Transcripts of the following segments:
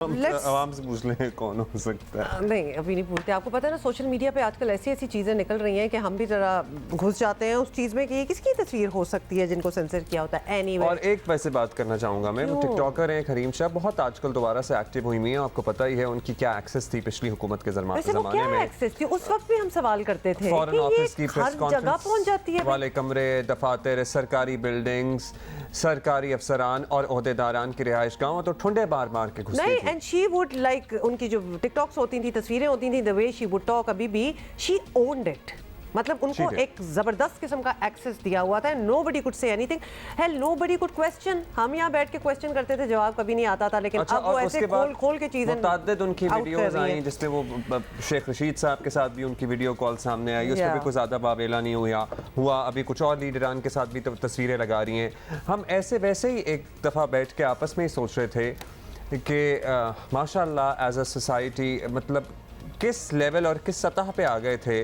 आवाम से पूछ लें कौन हो सकता है। नहीं अभी नहीं पूछते। आपको पता है ना सोशल मीडिया पे आजकल ऐसी ऐसी चीज़ें निकल रही हैं कि हम भी जरा घुस जाते हैं उस चीज़ में कि ये किसकी तस्वीर हो सकती है जिनको सेंसर किया होता है। एनीवे और एक वैसे बात करना चाहूंगा मैं, वो टिकटॉकर हैं करीम शाह, बहुत आजकल दोबारा से एक्टिव हुई हुई हैं। आपको पता ही है उनकी क्या एक्सेस थी पिछली हुकूमत के ज़माने में। एक्सेस थी उस वक्त भी हम सवाल करते थे फॉरेन ऑफिस की प्रेस जगह पहुंच जाती है वाले कमरे, दफातर, सरकारी बिल्डिंग्स, सरकारी अफसरान और ओहदेदारान की रिहाइश गाँव तो ठुंडे मार मार के घुसती नहीं। थी। एंड शी वुड लाइक उनकी जो टिकटॉक्स होती थी, तस्वीरें होती थी, the way she would talk, अभी भी शी ओन्ड इट। मतलब उनको एक जबरदस्त किस्म का एक्सेस दिया हुआ था। Nobody could say anything, hello nobody could question. हम यहाँ बैठ के क्वेश्चन करते थे, जवाब कभी नहीं आता था, लेकिन अब वो ऐसे खोल के चीजें मुतअद्दिद उनकी वीडियोस आई जिसमें वो शेख रशीद साहब के साथ भी उनकी वीडियो कॉल सामने आई, उसमें भी कोई ज़्यादा बावेला नहीं हुआ। अभी कुछ और लीडरान के साथ भी तो तस्वीरें लगा रही हैं। हम ऐसे वैसे ही एक दफ़ा बैठ के आपस में ही सोच रहे थे कि माशाल्लाह एज अ सोसाइटी मतलब किस लेवल और किस सतह पे आ गए थे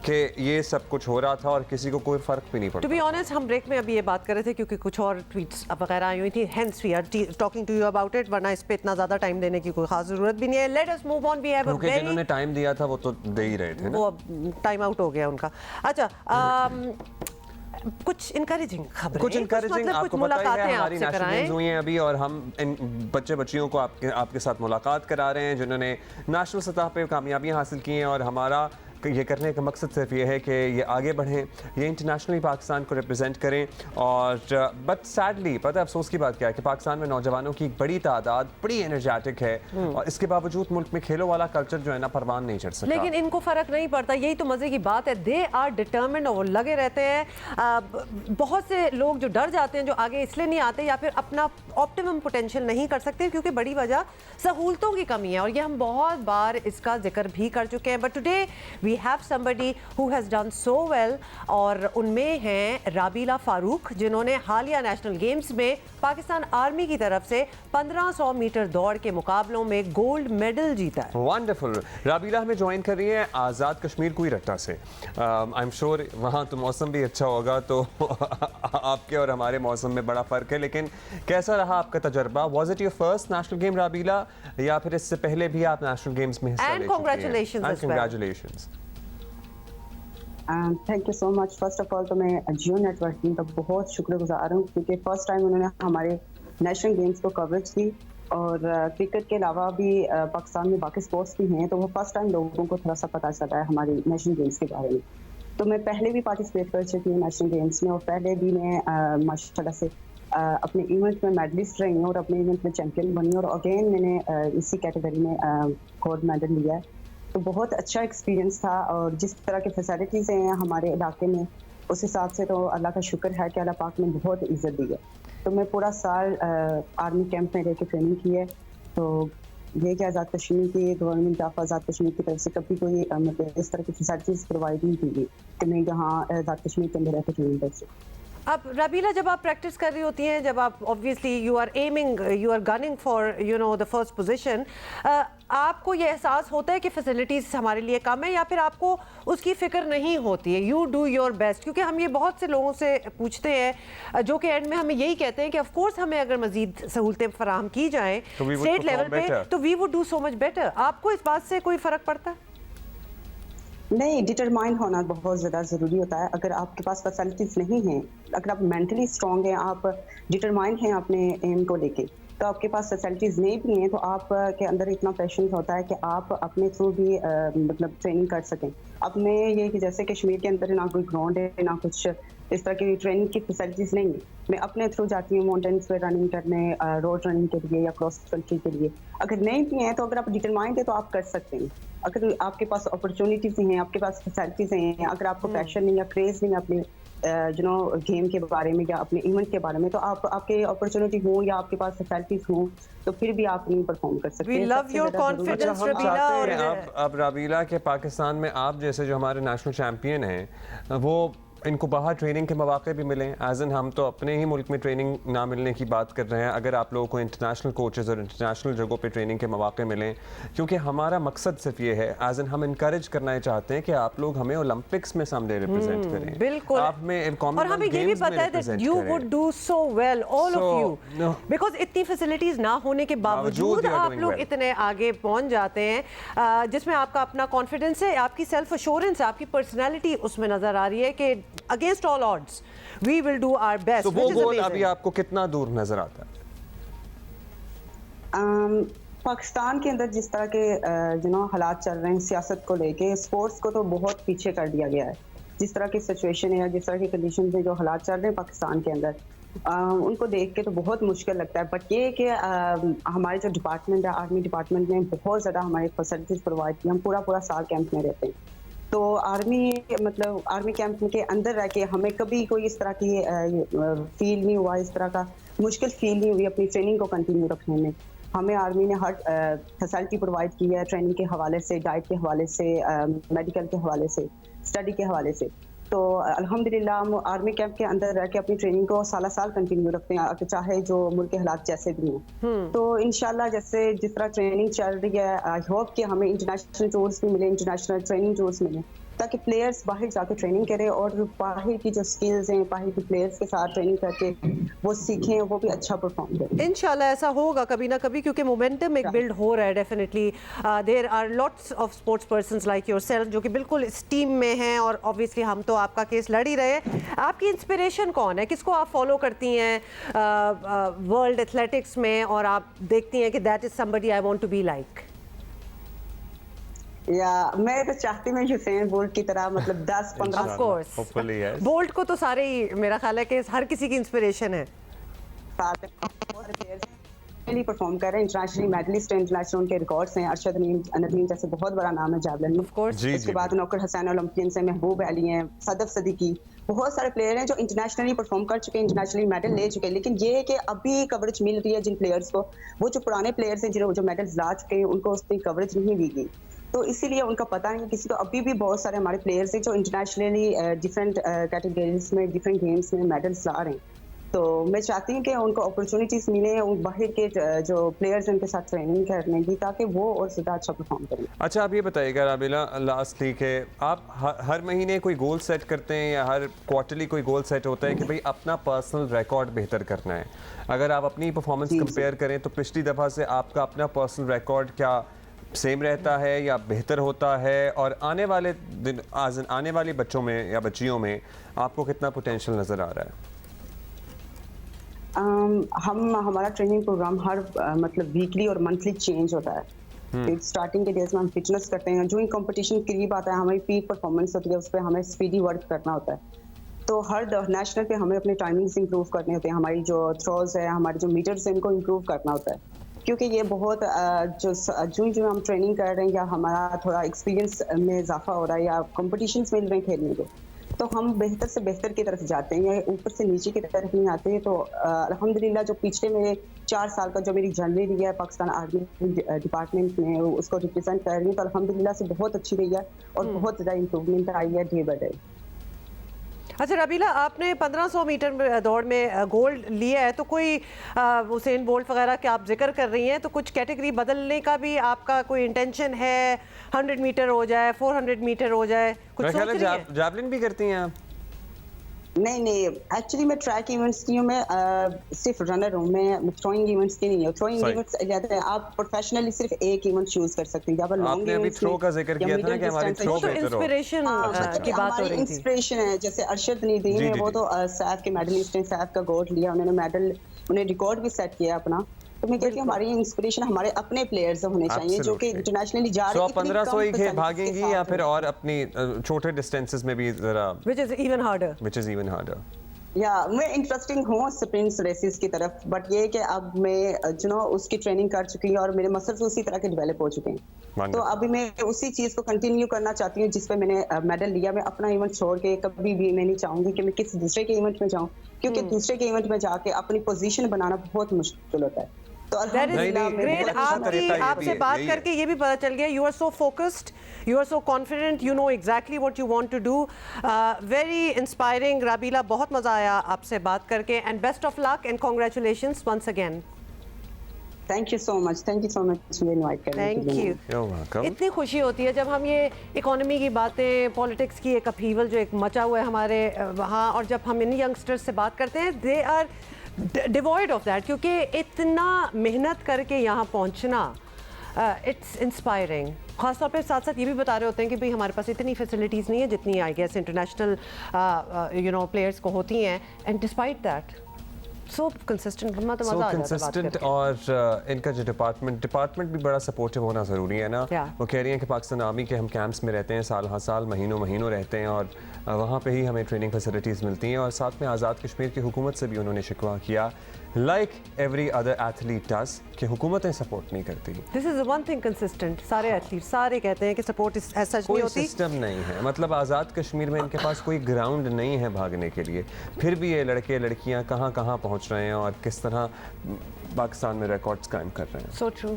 कि ये सब कुछ हो रहा था और किसी को कोई फर्क भी नहीं पड़ता। टू बी ऑनेस्ट हम ब्रेक में अभी ये बात कर रहे थे क्योंकि कुछ और ट्वीट्स वगैरह आई हुई थी, hence we are talking to you about it, वरना इस पे इतना ज्यादा टाइम देने की कोई खास जरूरत भी नहीं है। Let us move on. We have a very, जिन्होंने टाइम दिया था वो तो दे ही रहे थे ना, वो टाइम आउट हो गया उनका। अच्छा कुछ इनकरेजिंग खबरें, कुछ इनकरेजिंग मतलब आपको पता ही है, हमारी नेशनल गेम्स हुई हैं अभी और हम इन बच्चियों को आपके साथ मुलाकात करा रहे हैं जिन्होंने नेशनल सतह पे कामयाबियां हासिल की हैं। और हमारा ये करने का मकसद सिर्फ ये है कि ये आगे बढ़ें, ये इंटरनेशनली पाकिस्तान को रिप्रेजेंट करें। और बट सैडली पता है अफसोस की बात क्या है कि पाकिस्तान में नौजवानों की एक बड़ी तादाद बड़ी एनर्जेटिक है और इसके बावजूद मुल्क में खेलों वाला कल्चर जो है ना परवान नहीं चढ़ सकता। लेकिन इनको फर्क नहीं पड़ता, यही तो मजे की बात है। दे आर डिटर्मिन्ड और वो लगे रहते हैं। बहुत से लोग जो डर जाते हैं, जो आगे इसलिए नहीं आते या फिर अपना ऑप्टिमम पोटेंशियल नहीं कर सकते क्योंकि बड़ी वजह सहूलतों की कमी है, और ये हम बहुत बार इसका जिक्र भी कर चुके हैं। But today we have somebody who has done so well, और उनमें हैं राबीला फारूक जिन्होंने हालिया नेशनल गेम्स में पाकिस्तान आर्मी की तरफ से 1500 मीटर दौड़ के मुकाबलों में गोल्ड मेडल जीता है। वंडरफुल। राबीला हमें ज्वाइन कर रही है आज़ाद कश्मीर कुईरट्टा से। आई एम श्योर वहाँ तो मौसम भी अच्छा होगा, तो आपके और हमारे मौसम में बड़ा फ़र्क है, लेकिन कैसा रहा आपका तजर्बा? Was it your first national game Rabila, या फिर इससे पहले भी आप नेशनल गेम्स में हिस्सा ले चुकी हैं? Congratulations. Thank you so much. First of all तो मैं जियो नेटवर्क टीम का बहुत शुक्रगुजार हूँ क्योंकि फर्स्ट टाइम उन्होंने हमारे नेशनल गेम्स को कवरेज की, और क्रिकेट के अलावा भी पाकिस्तान में बाकी स्पोर्ट्स भी हैं, तो वो फर्स्ट टाइम लोगों को थोड़ा सा पता चला है हमारे नेशनल गेम्स के बारे में। तो मैं पहले भी पार्टिसिपेट कर चुकी हूँ नेशनल गेम्स में, और पहले भी मैं माशाल्लाह से अपने इवेंट में मेडलिस्ट रही हूँ और अपने इवेंट में चैंपियन बनी, और अगेन मैंने इसी कैटेगरी में गोल्ड मेडल लिया है। तो बहुत अच्छा एक्सपीरियंस था, और जिस तरह की फैसिलिटीज़ हैं हमारे इलाके में उस हिसाब से तो अल्लाह का शुक्र है कि अल्लाह पाक ने बहुत इज्जत दी है। तो मैं पूरा साल आर्मी कैंप में रह के ट्रेनिंग की है। तो ये कि आज़ाद कश्मीर की गवर्नमेंट ऑफ आज़ाद कश्मीर की तरफ से कभी कोई मतलब इस तरह की फैसिलिटीज़ प्रोवाइड नहीं की गई कि मैं यहाँ आज़ाद कश्मीर के अंदर रह के ट्रेनिंग कर सकूँ। अब रबीला जब आप प्रैक्टिस कर रही होती हैं, जब आप obviously you are aiming, you are gunning for you know the first position, आपको ये एहसास होता है कि फैसिलिटीज़ हमारे लिए कम है, या फिर आपको उसकी फ़िक्र नहीं होती है? You do your best. क्योंकि हम ये बहुत से लोगों से पूछते हैं जो कि एंड में हमें यही कहते हैं कि ऑफ कोर्स हमें अगर मजीद सहूलतें फराहम की जाएँ स्टेट लेवल पे तो we would do so much better. आपको इस बात से कोई फ़र्क पड़ता है? नहीं, डिटरमाइन होना बहुत ज़्यादा ज़रूरी होता है। अगर आपके पास फैसिलिटीज़ नहीं हैं, अगर आप मेंटली स्ट्रॉन्ग हैं, आप डिटरमाइन हैं अपने एम को लेके, तो आपके पास फैसिलिटीज़ नहीं भी हैं, तो आप के अंदर इतना पैशन होता है कि आप अपने थ्रू भी मतलब ट्रेनिंग कर सकें। अब मैं ये कि जैसे कश्मीर के अंदर ना कोई ग्राउंड है, ना कुछ इस तरह की ट्रेनिंग की फैसिलिटीज़ नहीं है, मैं अपने थ्रू जाती हूँ माउंटेन्स पे रनिंग करने, रोड रनिंग के लिए या क्रॉस कंट्री के लिए। अगर नहीं भी हैं तो अगर आप डिटरमाइंड है तो आप कर सकते हैं। अगर आपके पास अपॉर्चुनिटीज़ हैं, आपके पास फैसिलिटीज़ हैं, अगर आपको पैशन नहीं या क्रेज नहीं अपने गेम के बारे में या अपने इवेंट के बारे में, तो आपके अपॉर्चुनिटी हो या आपके पास फैसिलिटीज हो तो फिर भी आप नहीं परफॉर्म कर सकते। We love your confidence, Rabeela. अब राबीला के पाकिस्तान में आप जैसे जो हमारे नेशनल चैंपियन हैं वो इनको बाहर ट्रेनिंग के मौके भी मिलें। एज एन हम तो अपने ही मुल्क में ट्रेनिंग ना मिलने की बात कर रहे हैं, अगर आप लोगों को इंटरनेशनल कोचेज़ और इंटरनेशनल जगहों पे ट्रेनिंग के मौके मिलें, क्योंकि हमारा मकसद सिर्फ ये है, एज एन हम इंकरेज करना चाहते हैं कि आप लोग हमें ओलंपिक्स में सामने रिप्रेजेंट करें। बिल्कुल। आप में और हमें ये भी पता है that you would do so well, all of you, because इतनी फैसिलिटीज ना होने के बावजूद आप लोग इतने आगे पहुंच जाते हैं, जिसमें आपका अपना कॉन्फिडेंस है, आपकी सेल्फ एश्योरेंस, आपकी पर्सनालिटी उसमें नजर आ रही है कि against all odds we will do our best. तो वो गोल अभी आपको कितना दूर नजर आता है? पाकिस्तान के अंदर जिस तरह के हालात चल रहे हैं सियासत को लेके, स्पोर्ट्स को तो बहुत पीछे कर दिया गया है। जिस तरह की सिचुएशन है, जिस तरह की कंडीशन में जो हालात चल रहे हैं पाकिस्तान के अंदर, उनको देख के तो बहुत मुश्किल लगता है। बट ये कि हमारे जो डिपार्टमेंट है, आर्मी डिपार्टमेंट ने बहुत ज़्यादा हमारे फैसिलिटीज़ प्रोवाइड की। हम पूरा साल कैंप में रहते हैं, तो आर्मी कैंप के अंदर रह के हमें कभी कोई इस तरह की फील नहीं हुआ, इस तरह का मुश्किल फील नहीं हुई अपनी ट्रेनिंग को कंटिन्यू रखने में। हमें आर्मी ने हर फैसिलिटी प्रोवाइड की है, ट्रेनिंग के हवाले से, डाइट के हवाले से, मेडिकल के हवाले से, स्टडी के हवाले से। तो अल्हम्दुलिल्लाह हम आर्मी कैंप के अंदर रह के अपनी ट्रेनिंग को साल कंटिन्यू रखते हैं, चाहे जो मुल्क के हालात जैसे भी हों। तो इंशाल्लाह जैसे जिस तरह ट्रेनिंग चल रही है, आई होप कि हमें इंटरनेशनल टूर्स भी मिले, इंटरनेशनल ट्रेनिंग टूर्स मिले, ताकि प्लेयर्स बाहर जाके ट्रेनिंग करें और बाहर की जो स्किल्स हैं, बाहर के प्लेयर्स के साथ ट्रेनिंग करके वो सीखें, वो भी अच्छा परफॉर्म करें। इंशाल्लाह ऐसा होगा कभी ना कभी, क्योंकि मोमेंटम एक बिल्ड हो रहा है definitely. There are lots of sports persons like yourself जो कि बिल्कुल इस टीम में हैं, और ऑब्वियसली हम तो आपका केस लड़ ही रहे हैं। आपकी इंस्पिरेशन कौन है, किसको आप फॉलो करती हैं वर्ल्ड एथलेटिक्स में, और आप देखती हैं कि that is somebody I want to be like? या मैं तो चाहती हूँ यूसेन बोल्ट की तरह, मतलब 10-15। ऑफ कोर्स बोल्ट को तो सारे ही, मेरा ख्याल है कि हर किसी की इंस्पिरेशन है। परफॉर्म कर रहे हैं, इंटरनेशनल मेडलिस्ट हैं, इंटरनेशनल उनके रिकॉर्ड्स हैं। अरशद नदीम जैसे बहुत बड़ा नाम है जावलिन में। उसके बाद नौकर हसैन ओलंपियन से, महबूब अली हैं, सदफ सदीकी, बहुत सारे प्लेयर हैं जो इंटरनेशनली परफॉर्म कर चुके हैं, इंटरनेशनली मेडल ले चुके हैं। लेकिन ये है कि अभी कवरेज मिल रही है जिन प्लेयर्स को, वो जो पुराने प्लेयर्स हैं जो मेडल्स ला चुके हैं, उनको उसकी कवरेज नहीं दी गई। तो इसीलिए उनका पता नहीं किसी को। अभी भी बहुत सारे हमारे प्लेयर्स हैं जो इंटरनेशनली डिफरेंट कैटेगरीज में, डिफरेंट गेम्स में मेडल्स ला रहे हैं। तो मैं चाहती हूँ कि उनको अपॉर्चुनिटीज मिले उन बाहर के जो प्लेयर्स हैं उनके साथ ट्रेनिंग करने की, ताकि वो और ज़्यादा अच्छा परफॉर्म करें। अच्छा, आप ये बताइएगा राबिला, लास्टली के आप हर महीने कोई गोल सेट करते हैं या हर क्वार्टरली कोई गोल सेट होता है कि भाई अपना पर्सनल रिकॉर्ड बेहतर करना है? अगर आप अपनी परफॉर्मेंस कंपेयर करें तो पिछली दफ़ा से आपका अपना पर्सनल रिकॉर्ड क्या सेम रहता है या बेहतर होता है? और आने वाले दिन, आने वाले बच्चों में या बच्चियों में आपको कितना पोटेंशियल नज़र आ रहा है? हमारा ट्रेनिंग प्रोग्राम हर मतलब वीकली और मंथली चेंज होता है। स्टार्टिंग के डेज में हम फिटनेस करते हैं, जो ही कंपटीशन करीब आता है हमारी पीक परफॉर्मेंस होती है, उस पर हमें स्पीडी वर्क करना होता है। तो हर नेशनल पे हमें अपने टाइमिंग्स इंप्रूव करने होते हैं, हमारी जो थ्रोज है, हमारे जो मीटर्स हैं, इनको इंप्रूव करना होता है। क्योंकि ये बहुत जो हम ट्रेनिंग कर रहे हैं या हमारा थोड़ा एक्सपीरियंस में इजाफा हो रहा है या कॉम्पिटिशन्स मिल रहे हैं खेलने को, तो हम बेहतर से बेहतर की तरफ जाते हैं, ऊपर से नीचे की तरफ नहीं आते हैं। तो अल्हम्दुलिल्लाह जो पिछले मेरे 4 साल का जो मेरी जर्नी रही है पाकिस्तान आर्मी डिपार्टमेंट में, उसको रिप्रेजेंट कर रही हूँ, तो अल्हम्दुलिल्लाह से बहुत अच्छी रही है और बहुत ज़्यादा इंप्रूवमेंट आई है डे बाय डे। अच्छा रबीला, आपने 1500 मीटर दौड़ में गोल्ड लिया है, तो कोई हुसैन बोल्ट वगैरह के आप जिक्र कर रही हैं, तो कुछ कैटेगरी बदलने का भी आपका कोई इंटेंशन है? 100 मीटर हो जाए, 400 मीटर हो जाए, कुछ सोच रही हैं? जावलिन भी करती हैं आप? नहीं, एक्चुअली मैं ट्रैक इवेंट्स की हूँ, मैं सिर्फ रनर हूँ, मैं थ्रोइंग इवेंट्स की नहीं हूँ। थ्रोइंग इवेंट्स जाते हैं, आप प्रोफेशनली सिर्फ एक इवेंट चूज कर सकते हैं। जब आपने अभी थ्रो का जिक्र किया था ना कि हमारी थ्रो तो इंस्पिरेशन की बात हो रही थी। इंस्पिरेशन है, जैसे अरशद नदीम है, वो तो सैफ के मेडलिस्ट हैं, सैफ का गोल्ड लिया उन्होंने, मेडल, उन्हें रिकॉर्ड भी सेट किया अपना। तो मैं कहती हूँ हमारी इंस्पिरेशन हमारे अपने प्लेयर्स होने चाहिए जो कि इंटरनेशनली जा रहे हैं। 1500 ही भागेंगी या फिर और अपनी छोटे डिस्टेंसेस में भी जरा, which is even harder? या मैं इंटरेस्टिंग हूँ स्प्रिंट्स रेसेस की तरफ, बट ये कि अब मैं उसकी ट्रेनिंग कर चुकी हूँ और मेरे मसल्स उसी तरह के डेवलप हो चुके हैं। तो अभी मैं उसी चीज़ को कंटिन्यू करना चाहती हूँ जिस पे मैंने मेडल लिया। मैं अपना इवेंट छोड़ के कभी भी मैं नहीं चाहूँगी कि मैं किसी दूसरे के इवेंट में जाऊँ, क्योंकि दूसरे के इवेंट में जाके अपनी पोजीशन बनाना बहुत मुश्किल होता है। तो That is अल्हम्दुलिल्लाह नहीं, मैं great. बहुत अच्छा तरीका ये भी आपसे है, बात यही है। करके ये भी पता चल गया, you are so focused, you are so confident, you know exactly what you want to do. Very inspiring, राबीला, बहुत मजा आया आपसे बात करके, and best of luck and congratulations once again. Thank you so much मुझे इनवाइट करने के Thank लिए। you. You're welcome. इतनी खुशी होती है जब हम ये इकोनॉमी की बातें, पॉलिटिक्स की एक अपहीवल जो एक मचा हुआ है हमारे वहाँ, और जब हम इन यंगस्टर्स से बात करते हैं, they are devoid of that, क्योंकि इतना मेहनत करके यहाँ पहुँचना, इट्स इंस्पायरिंग। ख़ासतौर पे साथ साथ ये भी बता रहे होते हैं कि भाई हमारे पास इतनी फैसिलिटीज़ नहीं है जितनी आई गेस इंटरनेशनल प्लेयर्स को होती हैं, and despite that so consistent, तो मज़ा आ जाता है बात कंसिस्टेंट। करके। और इनका जो डिपार्टमेंट भी बड़ा सपोर्टिव होना ज़रूरी है ना। Yeah. वो कह रही हैं कि पाकिस्तान आर्मी के हम कैंप्स में रहते हैं, साल हर साल महीनों रहते हैं, और वहाँ पे ही हमें ट्रेनिंग फैसिलिटीज़ मिलती हैं। और साथ में आज़ाद कश्मीर की हुकूमत से भी उन्होंने शिकवा किया, like every other athlete does, कि हुकूमतें सपोर्ट नहीं करती। This is one thing consistent, सारे एथलीट सारे कहते हैं कि सपोर्ट सच नहीं कोई होती। सिस्टम नहीं है, मतलब आज़ाद कश्मीर में इनके पास कोई ग्राउंड नहीं है भागने के लिए, फिर भी ये लड़के लड़कियां कहाँ कहाँ पहुँच रहे हैं और किस तरह पाकिस्तान में रिकॉर्ड्स कायम कर रहे हैं। So true.